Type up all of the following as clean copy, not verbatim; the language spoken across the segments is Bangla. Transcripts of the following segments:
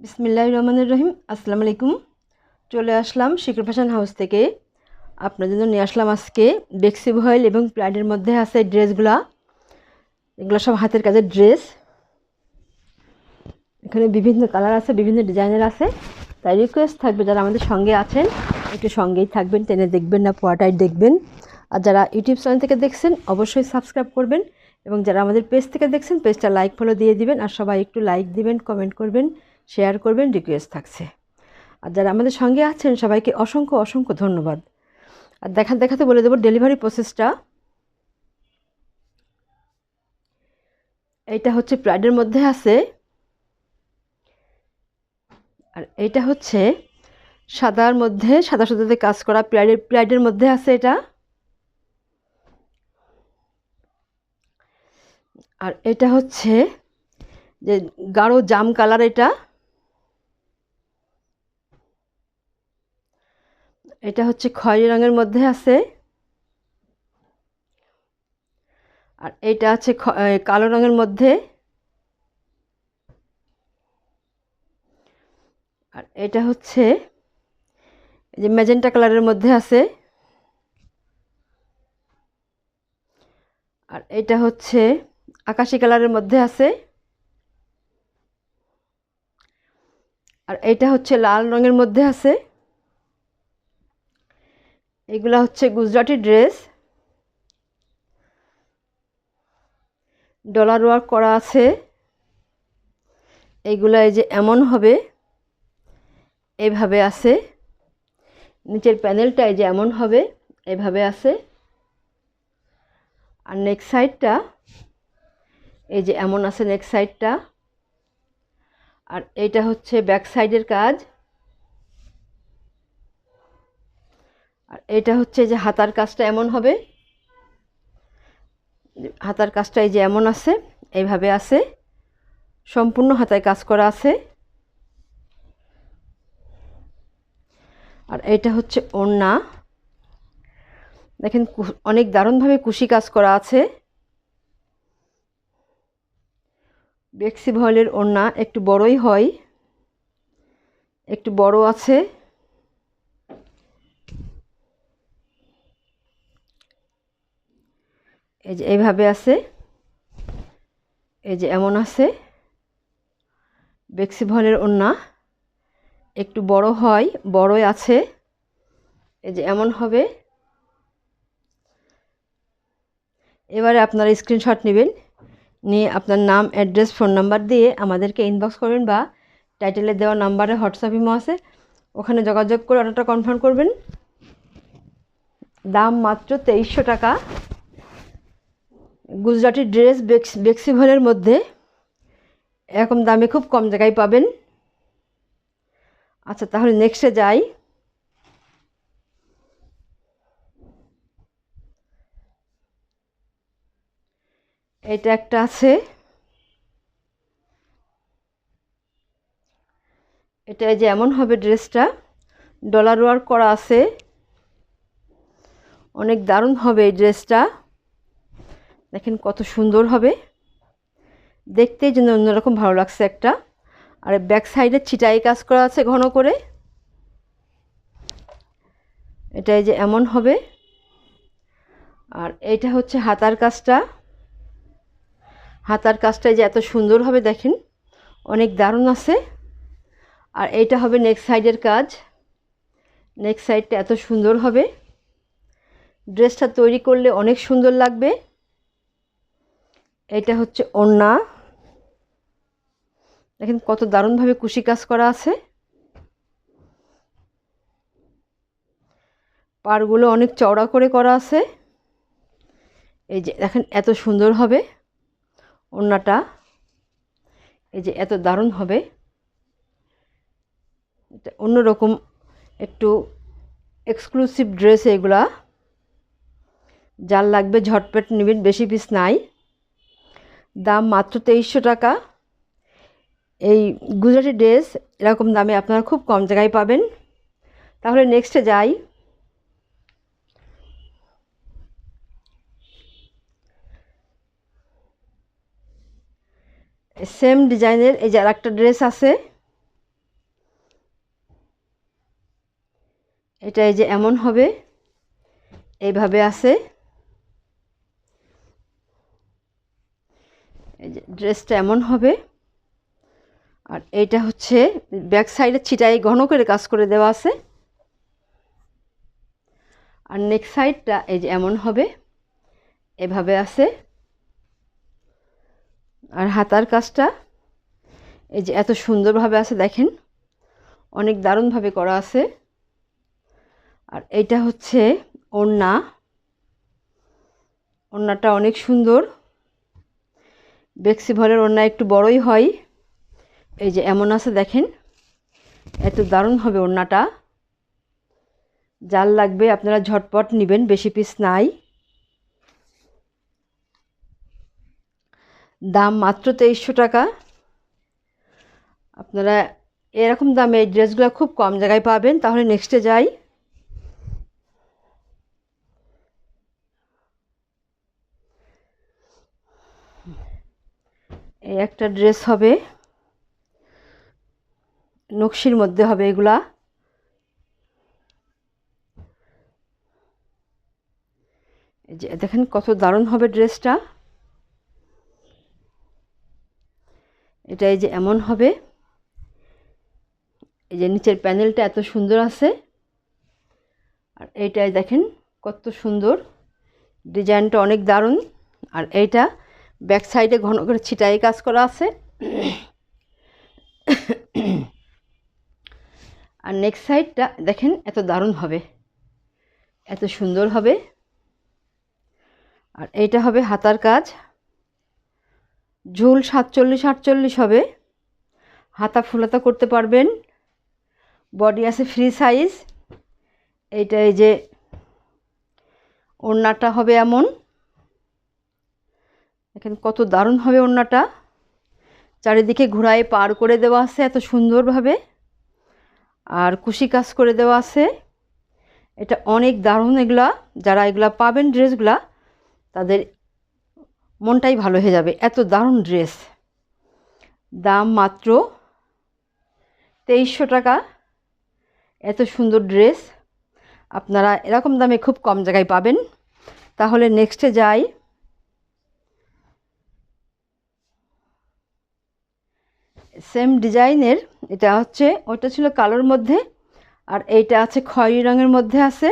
বিসমিল্লাহির রহমানির রহিম। আসসালামু আলাইকুম। চলে আসলাম শিকর ফ্যাশন হাউস থেকে। আপনাদের জন্য নিয়ে আসলাম আজকে বেক্সি ভয়েল এবং প্লাইডের মধ্যে আছে ড্রেসগুলা। এগুলো সব হাতের কাজের ড্রেস। এখানে বিভিন্ন কালার আছে, বিভিন্ন ডিজাইনের আছে। তাই রিকোয়েস্ট থাকবে যারা আমাদের সঙ্গে আছেন একটু সঙ্গেই থাকবেন, টেনে দেখবেন না, পুরোটাই দেখবেন। আর যারা ইউটিউব চ্যানেল থেকে দেখছেন অবশ্যই সাবস্ক্রাইব করবেন, এবং যারা আমাদের পেজ থেকে দেখছেন পেজটা লাইক ফলো দিয়ে দিবেন। আর সবাই একটু লাইক দিবেন, কমেন্ট করবেন, শেয়ার করবেন, রিকোয়েস্ট থাকছে। আর যারা আমাদের সঙ্গে আছেন সবাইকে অসংখ্য অসংখ্য ধন্যবাদ। আর দেখাতে বলে দেবো ডেলিভারি প্রসেসটা। এইটা হচ্ছে প্লাইডের মধ্যে আছে, আর এইটা হচ্ছে সাদার মধ্যে সাদাতে কাজ করা প্লাইডের মধ্যে আছে এটা। আর এটা হচ্ছে যে গাঢ় জাম কালার। এটা হচ্ছে খয়েরি রঙের মধ্যে আছে। আর এইটা আছে কালো রঙের মধ্যে। আর এটা হচ্ছে যে ম্যাজেন্টা কালারের মধ্যে আছে। আর এটা হচ্ছে আকাশি কালারের মধ্যে আছে। আর এইটা হচ্ছে লাল রঙের মধ্যে আছে। এগুলা হচ্ছে গুজরাটি ড্রেস, ডলার ওয়ার্ক করা আছে। এইগুলা এই যে এমন হবে, এইভাবে আছে। নিচের প্যানেলটা এই যে এমন হবে, এইভাবে আছে। আর নেক সাইডটা এই যে এমন আছে, নেক সাইডটা। আর এইটা হচ্ছে ব্যাক সাইডের কাজ। আর এটা হচ্ছে যে হাতার কাজটা এমন হবে। হাতার কাজটা এই যে এমন আছে, এইভাবে আছে। সম্পূর্ণ হাতায় কাজ করা আছে। আর এটা হচ্ছে ওড়না। দেখেন অনেক দারুণভাবে কুশি কাজ করা আছে। বেক্সি ভয়েলের ওড়না একটু বড়ই হয়, একটু বড় আছে। এই যে এইভাবে আছে, এই যে এমন আছে। বেক্সি ভয়েলের ওড়না একটু বড় হয়, বড়ই আছে। এই যে এমন হবে। এবারে আপনারা স্ক্রিনশট নেবেন, নিয়ে আপনার নাম, অ্যাড্রেস, ফোন নাম্বার দিয়ে আমাদেরকে ইনবক্স করবেন, বা টাইটেলে দেওয়া নাম্বারে হোয়াটসঅ্যাপ ইমো আছে, ওখানে যোগাযোগ করে অর্ডারটা কনফার্ম করবেন। দাম মাত্র 2300 টাকা। গুজরাটি ড্রেস বেক্সি ভয়েলের মধ্যে এরকম দামে খুব কম জায়গায় পাবেন। আচ্ছা, তাহলে নেক্সটে যাই। এটা একটা আছে, এটা যে এমন হবে ড্রেসটা, ডলার ওয়ার্ক করা আছে। অনেক দারুণ হবে এই ড্রেসটা। দেখেন কত সুন্দর হবে, দেখতেই যেন অন্যরকম ভালো লাগছে একটা। আর ব্যাক সাইডে ছিটাই কাজ করা আছে ঘন করে। এটা যে এমন হবে। আর এইটা হচ্ছে হাতার কাজটা। হাতার কাজটা যে এত সুন্দর হবে দেখেন, অনেক দারুণ আছে। আর এইটা হবে নেক সাইডের কাজ। নেক সাইডটা এত সুন্দর হবে, ড্রেসটা তৈরি করলে অনেক সুন্দর লাগবে। এটা হচ্ছে ওড়না। দেখেন কত দারুণভাবে কুশি কাজ করা আছে। পাড়গুলো অনেক চওড়া করে করা আছে। এই যে দেখেন এত সুন্দর হবে ওড়নাটা, এই যে এত দারুণ হবে। এটা অন্যরকম একটু এক্সক্লুসিভ ড্রেস এগুলা। যার লাগবে ঝটপট নেবেন, বেশি পিস নাই। দাম মাত্র 2300 টাকা। এই গুজরাটি ড্রেস এরকম দামে আপনারা খুব কম জায়গায় পাবেন। তাহলে নেক্সটে যাই। সেম ডিজাইনের এই যে আরেকটা ড্রেস আছে। এটা এই যে এমন হবে, এইভাবে আছে। এই যে ড্রেসটা এমন হবে। আর এইটা হচ্ছে ব্যাক সাইডে ছিটাই ঘন করে কাজ করে দেওয়া আছে। আর নেক সাইডটা এই যে এমন হবে, এভাবে আছে। আর হাতার কাজটা এই যে এত সুন্দরভাবে আছে, দেখেন অনেক দারুণভাবে করা আছে। আর এইটা হচ্ছে ওড়না, ওড়নাটা অনেক সুন্দর। বেক্সি ভলের ওড়না একটু বড়ই হয়। এই যে এমন আছে, দেখেন এত দারুণ হবে ওড়নাটা। যার লাগবে আপনারা ঝটপট নেবেন, বেশি পিস নাই। দাম মাত্র 2300 টাকা। আপনারা এরকম দামে এই ড্রেসগুলো খুব কম জায়গায় পাবেন। তাহলে নেক্সটে যাই। এই একটা ড্রেস হবে, নকশির মধ্যে হবে এগুলা। এই যে দেখেন কত দারুণ হবে ড্রেসটা। এটা এই যে এমন হবে। এই যে নিচের প্যানেলটা এত সুন্দর আছে। আর এইটাই দেখেন কত সুন্দর, ডিজাইনটা অনেক দারুণ। আর এইটা ব্যাক সাইডে ঘন করে ছিটাই কাজ করা আছে। আর নেক্সট সাইডটা দেখেন এত দারুণ হবে, এত সুন্দর হবে। আর এইটা হবে হাতার কাজ, ঝুল 47-48 হবে। হাতা ফুলাতা করতে পারবেন। বডি আছে ফ্রি সাইজ। এইটা এই যে ওড়নাটা হবে এমন, দেখেন কত দারুণ হবে ওড়নাটা। চারিদিকে ঘোড়ায় পার করে দেওয়া আছে এত সুন্দরভাবে। আর কুশি কাজ করে দেওয়া আছে। এটা অনেক দারুণ। এগুলা যারা এগুলা পাবেন ড্রেসগুলা, তাদের মনটাই ভালো হয়ে যাবে। এত দারুণ ড্রেস। দাম মাত্র 2300 টাকা। এত সুন্দর ড্রেস আপনারা এরকম দামে খুব কম জায়গায় পাবেন। তাহলে নেক্সটে যাই। সেম ডিজাইনের, এটা হচ্ছে ওটা ছিল কালোর মধ্যে, আর এইটা আছে খয়েরি রঙের মধ্যে আছে।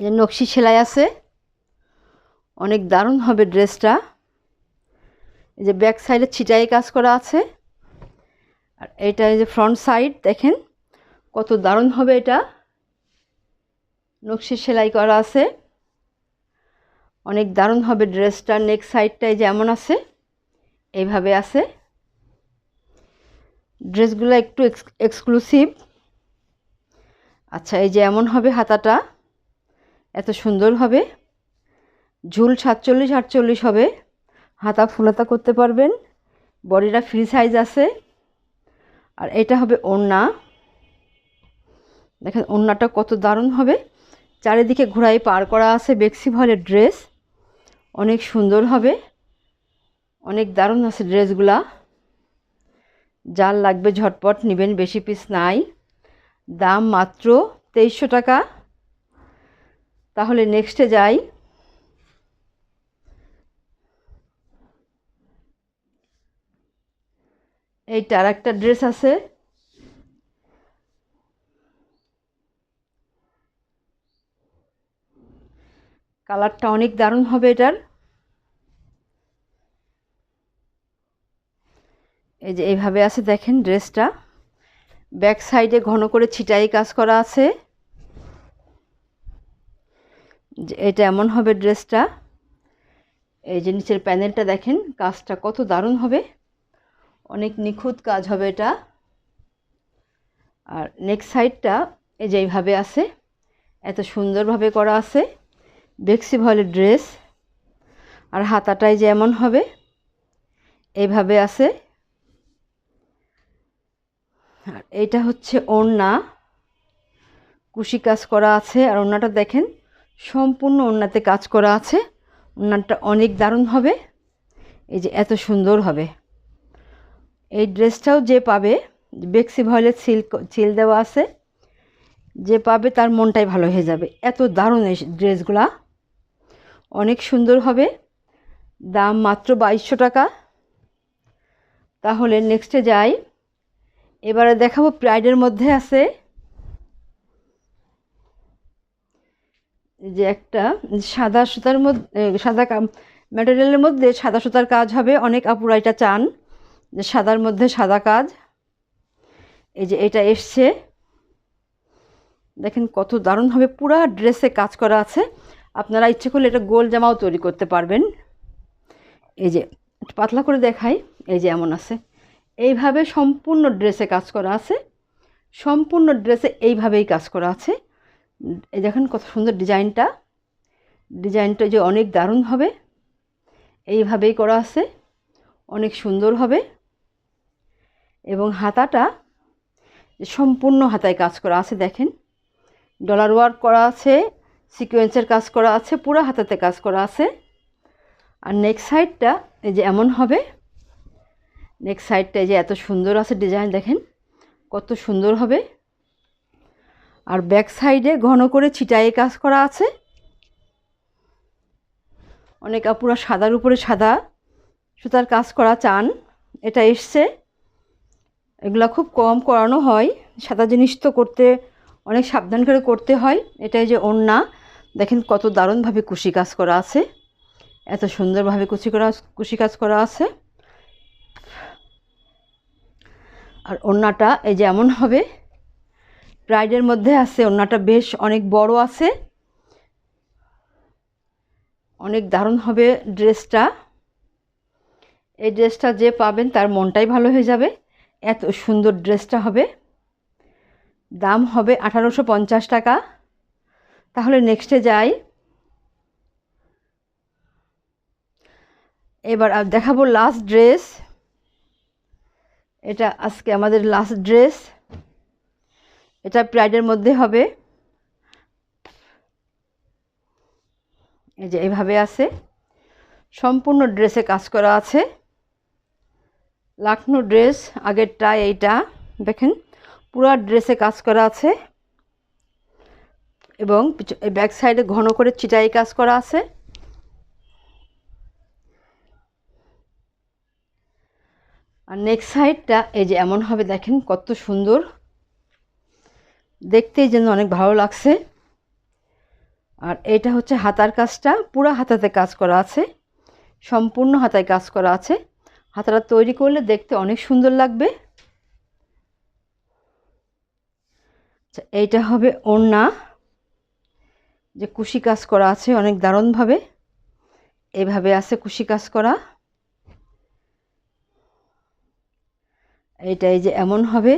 এই নকশি সেলাই আছে, অনেক দারুণ হবে ড্রেসটা। এই যে ব্যাক সাইডে ছিটাই কাজ করা আছে। আর এইটা এই যে ফ্রন্ট সাইড দেখেন কত দারুণ হবে। এটা নকশি সেলাই করা আছে, অনেক দারুণ হবে ড্রেসটা। নেক সাইডটাই যেমন আছে এইভাবে আছে। ড্রেসগুলো একটু এক্সক্লুসিভ। আচ্ছা, এই যে এমন হবে হাতাটা, এত সুন্দর হবে। ঝুল 47-48 হবে। হাতা ফুলাতা করতে পারবেন। বডিটা ফ্রি সাইজ আছে। আর এটা হবে ওড়না, দেখেন ওড়নাটা কত দারুণ হবে। চারিদিকে ঘোড়ায় পার করা আছে। বেক্সি ভলের ড্রেস অনেক সুন্দর হবে, অনেক দারুণ আছে ড্রেসগুলা। যার লাগবে ঝটপট নেবেন, বেশি পিস নাই। দাম মাত্র 2300 টাকা। তাহলে নেক্সটে যাই। এইটা আর একটা ড্রেস আছে, কালারটা অনেক দারুণ হবে এটার। এই যে এইভাবে আছে, দেখেন ড্রেসটা ব্যাক সাইডে ঘন করে ছিটাই কাজ করা আছে। যে এটা এমন হবে ড্রেসটা। এই যে নিচের প্যানেলটা দেখেন, কাজটা কত দারুণ হবে, অনেক নিখুঁত কাজ হবে এটা। আর নেক্সট সাইডটা এই যে এইভাবে আছে, এত সুন্দরভাবে করা আছে। বেক্সি ভলের ড্রেস। আর হাতাটাই যে এমন হবে, এইভাবে আছে। আর এইটা হচ্ছে ওড়না, কুশি কাজ করা আছে। আর ওড়নাটা দেখেন সম্পূর্ণ ওড়নাতে কাজ করা আছে। ওড়নাটা অনেক দারুণ হবে, এই যে এত সুন্দর হবে। এই ড্রেসটাও যে পাবে বেক্সি ভয়েলের সিল দেওয়া আছে, যে পাবে তার মনটাই ভালো হয়ে যাবে। এত দারুণ এই ড্রেসগুলা, অনেক সুন্দর হবে। দাম মাত্র 2200 টাকা। তাহলে নেক্সটে যাই। এবারে দেখাবো প্রাইডের মধ্যে আছে যে একটা সাদা সুতার মধ্যে, সাদা ম্যাটেরিয়ালের মধ্যে সাদা সুতার কাজ হবে। অনেক আপুরা এটা চান যে সাদার মধ্যে সাদা কাজ। এই যে এটা এসছে, দেখেন কত দারুণ হবে। পুরা ড্রেসে কাজ করা আছে। আপনারা ইচ্ছে করলে এটা গোল জামাও তৈরি করতে পারবেন। এই যে পাতলা করে দেখাই, এই যে এমন আছে। এইভাবে সম্পূর্ণ ড্রেসে কাজ করা আছে, সম্পূর্ণ ড্রেসে এইভাবেই কাজ করা আছে। এই দেখেন কত সুন্দর ডিজাইনটা, ডিজাইনটা যে অনেক দারুণ হবে। এইভাবেই করা আছে, অনেক সুন্দর হবে। এবং হাতাটা সম্পূর্ণ হাতায় কাজ করা আছে, দেখেন ডলার ওয়ার্ক করা আছে, সিকোয়েন্সের কাজ করা আছে, পুরো হাতাতে কাজ করা আছে। আর নেক্সট সাইডটা এই যে এমন হবে। নেক্সট সাইডটা এই যে এত সুন্দর আছে ডিজাইন, দেখেন কত সুন্দর হবে। আর ব্যাক সাইডে ঘন করে ছিটায়ে কাজ করা আছে। অনেক আপুরা সাদার উপরে সাদা সুতার কাজ করা চান, এটা এসছে। এগুলা খুব কম করানো হয়, সাদা জিনিস তো করতে অনেক সাবধান করে করতে হয়। এটাই যে ওড়না, দেখেন কত দারুণভাবে কুশি কাজ করা আছে, এত সুন্দরভাবে কুশি কাজ করা আছে। আর ওড়নাটা এই যে এমন হবে, প্রাইডের মধ্যে আছে। ওড়নাটা বেশ অনেক বড় আছে, অনেক দারুণ হবে ড্রেসটা। এই ড্রেসটা যে পাবেন তার মনটাই ভালো হয়ে যাবে, এত সুন্দর ড্রেসটা হবে। দাম হবে 1850 টাকা। তাহলে নেক্সটে যাই। এবার দেখাবো লাস্ট ড্রেস। এটা আজকে আমাদের লাস্ট ড্রেস, এটা প্রাইডের মধ্যে হবে। এই যে এইভাবে আছে, সম্পূর্ণ ড্রেসে কাজ করা আছে। লাখনো ড্রেস, আগেরটা এইটা দেখেন পুরো ড্রেসে কাজ করা আছে। এবং ব্যাক সাইডে ঘন করে চিটাই কাজ করা আছে। আর নেক্সট সাইডটা এই যে এমন হবে, দেখেন কত সুন্দর, দেখতেই যেন অনেক ভালো লাগছে। আর এটা হচ্ছে হাতার কাজটা, পুরো হাতাতে কাজ করা আছে, সম্পূর্ণ হাতায় কাজ করা আছে। হাতাটা তৈরি করলে দেখতে অনেক সুন্দর লাগবে। আচ্ছা, এইটা হবে ওড়না, যে কুশি কাজ করা আছে অনেক দারুণভাবে, এইভাবে আছে কুশি কাজ করা। এইটাই যে এমন হবে,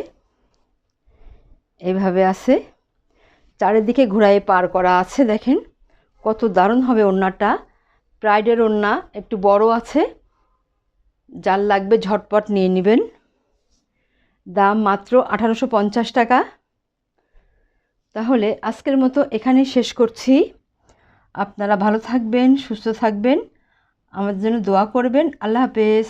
এইভাবে আছে, চারিদিকে ঘুরাই পার করা আছে। দেখেন কত দারুণ হবে ওড়নাটা। প্রাইডের ওড়না, একটু বড় আছে, যার লাগবে ঝটপট নিয়ে নেবেন। দাম মাত্র 1850 টাকা। তাহলে আজকের মতো এখানেই শেষ করছি। আপনারা ভালো থাকবেন, সুস্থ থাকবেন, আমাদের জন্য দোয়া করবেন। আল্লাহ হাফেজ।